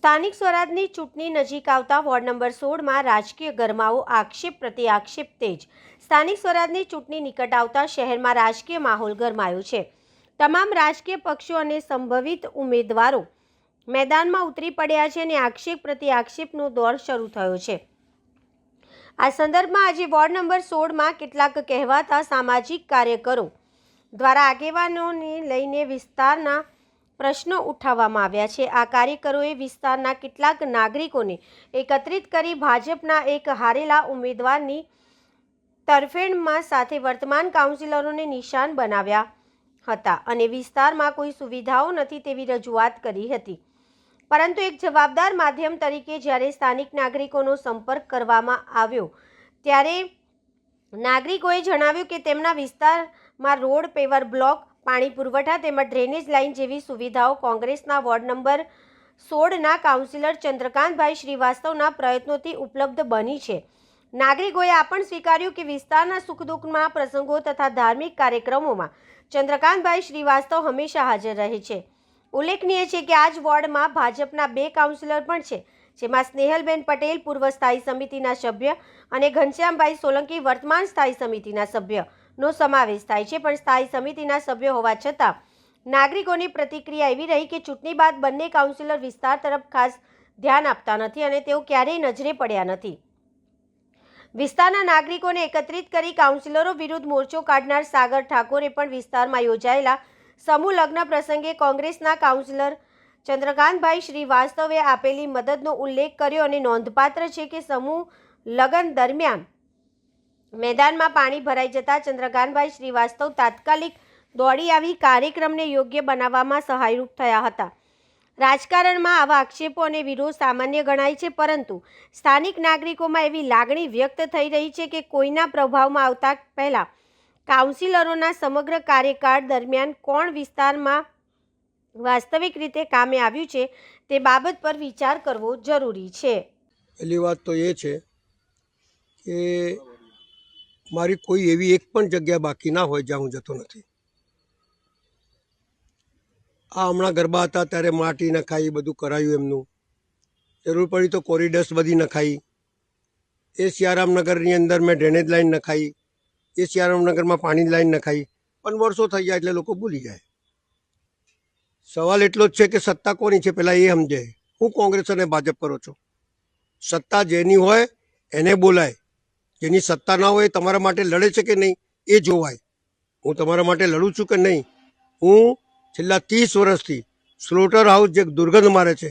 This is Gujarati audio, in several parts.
સ્થાનિક સ્વરાજની ચૂંટણી નજીક આવતા વોર્ડ નંબર 16માં રાજકીય ગરમાવો, આક્ષેપ પ્રતિ આક્ષેપ તેજ। સ્થાનિક સ્વરાજની ચૂંટણી નિકટ આવતા શહેરમાં રાજકીય માહોલ ગરમાયો છે। તમામ રાજકીય પક્ષો અને સંભવિત ઉમેદવારો મેદાનમાં ઉતરી પડ્યા છે અને આક્ષેપ પ્રતિ આક્ષેપનો દોર શરૂ થયો છે। આ સંદર્ભમાં આજે વોર્ડ નંબર 16માં કેટલાક કહેવાતા સામાજિક કાર્યકરો દ્વારા આગેવાનોને લઈને વિસ્તારના પ્રશ્નો ઉઠાવવામાં આવ્યા છે। આ કાર્યકરોએ વિસ્તારના કેટલાક નાગરિકોને એકત્રિત કરી ભાજપના એક હારેલા ઉમેદવારની તરફેણમાં સાથે વર્તમાન કાઉન્સિલરોને નિશાન બનાવ્યા હતા અને વિસ્તારમાં કોઈ સુવિધાઓ નથી તેવી રજૂઆત કરી હતી। પરંતુ એક જવાબદાર માધ્યમ તરીકે જ્યારે સ્થાનિક નાગરિકોનો સંપર્ક કરવામાં આવ્યો ત્યારે નાગરિકોએ જણાવ્યું કે તેમના વિસ્તારમાં રોડ, પેવર બ્લોક, પાણી પુરવઠા તેમજ ડ્રેનેજ લાઇન જેવી સુવિધાઓ કોંગ્રેસના વોર્ડ નંબર 16ના કાઉન્સિલર ચંદ્રકાંતભાઈ શ્રીવાસ્તવના પ્રયત્નોથી ઉપલબ્ધ બની છે। નાગરિકોએ આ પણ સ્વીકાર્યું કે વિસ્તારના સુખ દુઃખના પ્રસંગો તથા ધાર્મિક કાર્યક્રમોમાં ચંદ્રકાંતભાઈ શ્રીવાસ્તવ હંમેશા હાજર રહે છે। ઉલ્લેખનીય છે કે આ જ વોર્ડમાં ભાજપના 2 કાઉન્સિલર પણ છે, જેમાં સ્નેહલબેન પટેલ પૂર્વ સ્થાયી સમિતિના સભ્ય અને ઘનશ્યામભાઈ સોલંકી વર્તમાન સ્થાયી સમિતિના સભ્યનો સમાવેશ થાય છે। પણ સ્થાયી સમિતિના સભ્ય હોવા છતાં નાગરિકોની પ્રતિક્રિયા એવી રહી કે ચૂંટણી બાદ બંને કાઉન્સિલર વિસ્તાર તરફ ખાસ ધ્યાન આપતા નથી અને તેઓ ક્યારેય નજરે પડ્યા નથી। વિસ્તારના નાગરિકોને એકત્રિત કરી કાઉન્સિલરો વિરુદ્ધ મોરચો કાઢનાર સાગર ઠાકોરે પણ વિસ્તારમાં યોજાયેલા સમૂહ લગ્ન પ્રસંગે કોંગ્રેસના કાઉન્સિલર ચંદ્રકાંતભાઈ શ્રીવાસ્તવે આપેલી મદદનો ઉલ્લેખ કર્યો અને નોંધપાત્ર છે કે સમૂહ લગ્ન દરમિયાન મેદાનમાં પાણી ભરાઈ જતા ચંદ્રકાંતભાઈ શ્રીવાસ્તવ તાત્કાલિક દોડી આવી કાર્યક્રમને યોગ્ય બનાવવામાં સહાયરૂપ થયા હતા। રાજકારણમાં આવા આક્ષેપો અને વિરોધ સામાન્ય ગણાય છે, પરંતુ સ્થાનિક નાગરિકોમાં એવી લાગણી વ્યક્ત થઈ રહી છે કે કોઈના પ્રભાવમાં આવતા પહેલા કાઉન્સિલરોના સમગ્ર કાર્યકાળ દરમિયાન કોણ વિસ્તારમાં વાસ્તવિક રીતે કામે આવ્યું છે તે બાબત પર વિચાર કરવો જરૂરી છે। પહેલી વાત તો એ છે કે મારી કોઈ એવી એક પણ જગ્યા બાકી ના હોય જ્યાં હું જતો નથી। આ હમણાં ગરબા હતા ત્યારે માટી નખાઈ, બધું કરાયું એમનું, જરૂર પડી તો કોરિડર્સ બધી નખાઈ, એ સિયારામનગરની અંદર મેં ડ્રેનેજ લાઈન નખાઈ, એ સિયારામનગરમાં પાણીની લાઈન નખાઈ, પણ વર્ષો થઈ જાય એટલે લોકો ભૂલી જાય। સવાલ એટલો જ છે કે સત્તા કોની છે પહેલાં એ સમજે। હું કોંગ્રેસ અને ભાજપ કરો છો? સત્તા જેની હોય એને બોલાય, જેની સત્તા ના હોય તમારા માટે લડે છે કે નહીં એ જોવાય। હું તમારા માટે લડું છું કે નહીં? હું છેલ્લા 30 વર્ષથી સ્લોટર હાઉસ જે દુર્ગંધ મારે છે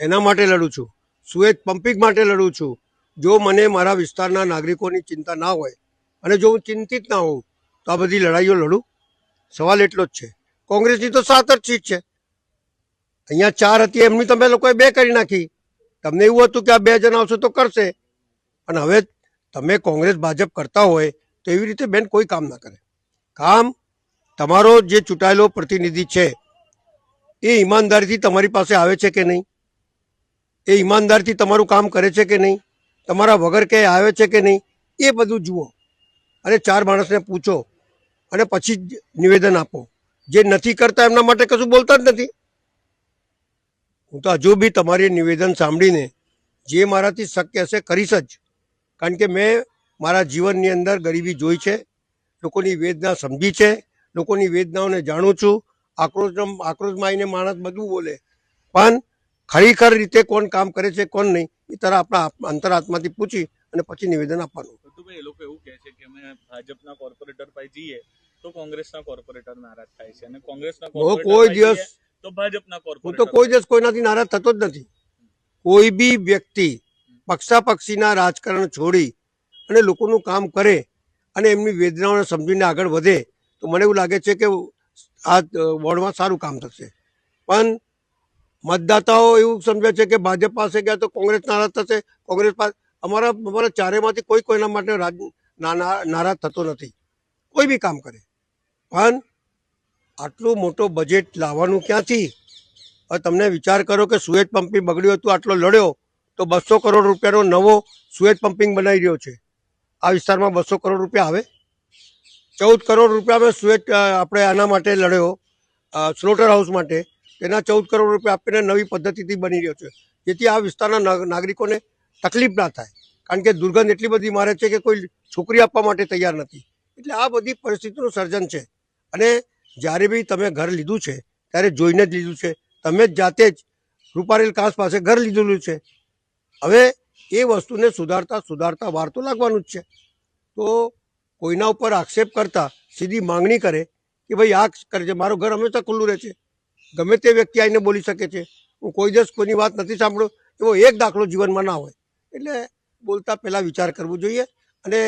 એના માટે લડું છું, સુએજ પમ્પિંગ માટે લડું છું। જો મને મારા વિસ્તારના નાગરિકોની ચિંતા ના હોય અને જો હું ચિંતિત ના હોઉં તો આ બધી લડાઈઓ લડું? સવાલ એટલો જ છે। કોંગ્રેસની તો 7 જ સીટ છે, અહીંયા 4 હતી, એમની તમે લોકોએ 2 કરી નાખી। તમને એવું હતું કે આ 2 જણ આવશે તો કરશે, અને હવે તમે કોંગ્રેસ ભાજપ કરતા હોય તો એવી રીતે બેન કોઈ કામ ના કરે। કામ તમારો જે ચૂંટાયેલો પ્રતિનિધિ છે એ ઈમાનદારીથી તમારી પાસે આવે છે કે નહીં? એ ઈમાનદારીથી તમારું કામ કરે છે કે નહીં? તમારા વગર ક્યાંય આવે છે કે નહીં? એ બધું જુઓ અને 4 માણસને પૂછો અને પછી જ નિવેદન આપો। જે નથી કરતા એમના માટે કશું બોલતા જ નથી। હું તો હજુ બી તમારી નિવેદન સાંભળીને જે મારાથી શક્ય હશે કરીશ જ, કારણ કે મેં મારા જીવનની અંદર ગરીબી જોઈ છે, લોકોની વેદના સમજી છે, લોકોની વેદનાઓને જાણું છું। આક્રોશમાં આવીને માણસ બધું બોલે, પણ ખરેખર રીતે કોણ કામ કરે છે કોણ નહીં એ તરફ આપણા અંતરાત્માથી પૂછી અને પછી નિવેદન આપવાનું। એ લોકો એવું કહે છે કે અમે ભાજપના કોર્પોરેટર પાસે જઈએ તો કોંગ્રેસના કોર્પોરેટર નારાજ થાય છે અને કોંગ્રેસના કોઈ દિવસ તો ભાજપના કોર્પોરેટર। હું તો કોઈ દિવસ કોઈનાથી નારાજ થતો જ નથી। કોઈ બી વ્યક્તિ પક્ષાપક્ષીના રાજકારણ છોડી અને લોકોનું કામ કરે અને એમની વેદનાઓને સમજીને આગળ વધે તો મને એવું લાગે છે કે આ વોર્ડમાં સારું કામ થશે। પણ મતદાતાઓ એવું સમજે છે કે ભાજપ પાસે ગયા તો કોંગ્રેસ નારાજ થશે, કોંગ્રેસ પાસે। અમારા ચારેમાંથી કોઈ કોઈના માટે નારાજ થતો નથી, કોઈ બી કામ કરે। પણ આટલું મોટો બજેટ લાવવાનું ક્યાંથી? હવે તમને વિચાર કરો કે સુએજ પમ્પિંગ બગડ્યું હતું, આટલો લડ્યો તો 200 કરોડ રૂપિયાનો નવો સુએજ પમ્પિંગ બનાવી રહ્યો છે। આ વિસ્તારમાં 200 કરોડ રૂપિયા આવે? 14 કરોડ રૂપિયા સુએજ આપણે આના માટે લડ્યો, સ્લોટર હાઉસ માટે, એના 14 કરોડ રૂપિયા આપીને નવી પદ્ધતિથી બની રહ્યો છે। જેથી આ વિસ્તારના નાગરિકોને તકલીફ ના થાય, કારણ કે દુર્ગંધ એટલી બધી મારે છે કે કોઈ છોકરી આપવા માટે તૈયાર નથી. એટલે આ બધી પરિસ્થિતિનું સર્જન છે. અને જ્યારે બી તમે ઘર લીધું છે ત્યારે જોઈને જ લીધું છે. તમે જ જાતે જ રૂપારેલ કાસ પાસે ઘર લીધેલું છે. હવે એ વસ્તુને સુધારતા વાર તો લાગવાનું જ છે. તો કોઈના ઉપર આક્ષેપ કરતા સીધી માંગણી કરે કે ભાઈ આ કરે છે, મારું ઘર હંમેશા ખુલ્લું રહે છે, ગમે તે વ્યક્તિ આવીને બોલી શકે છે, હું કોઈ દિવસ કોઈની વાત નથી સાંભળ્યો, એવો એક દાખલો જીવનમાં ના હોય. એટલે બોલતા પહેલાં વિચાર કરવો જોઈએ. અને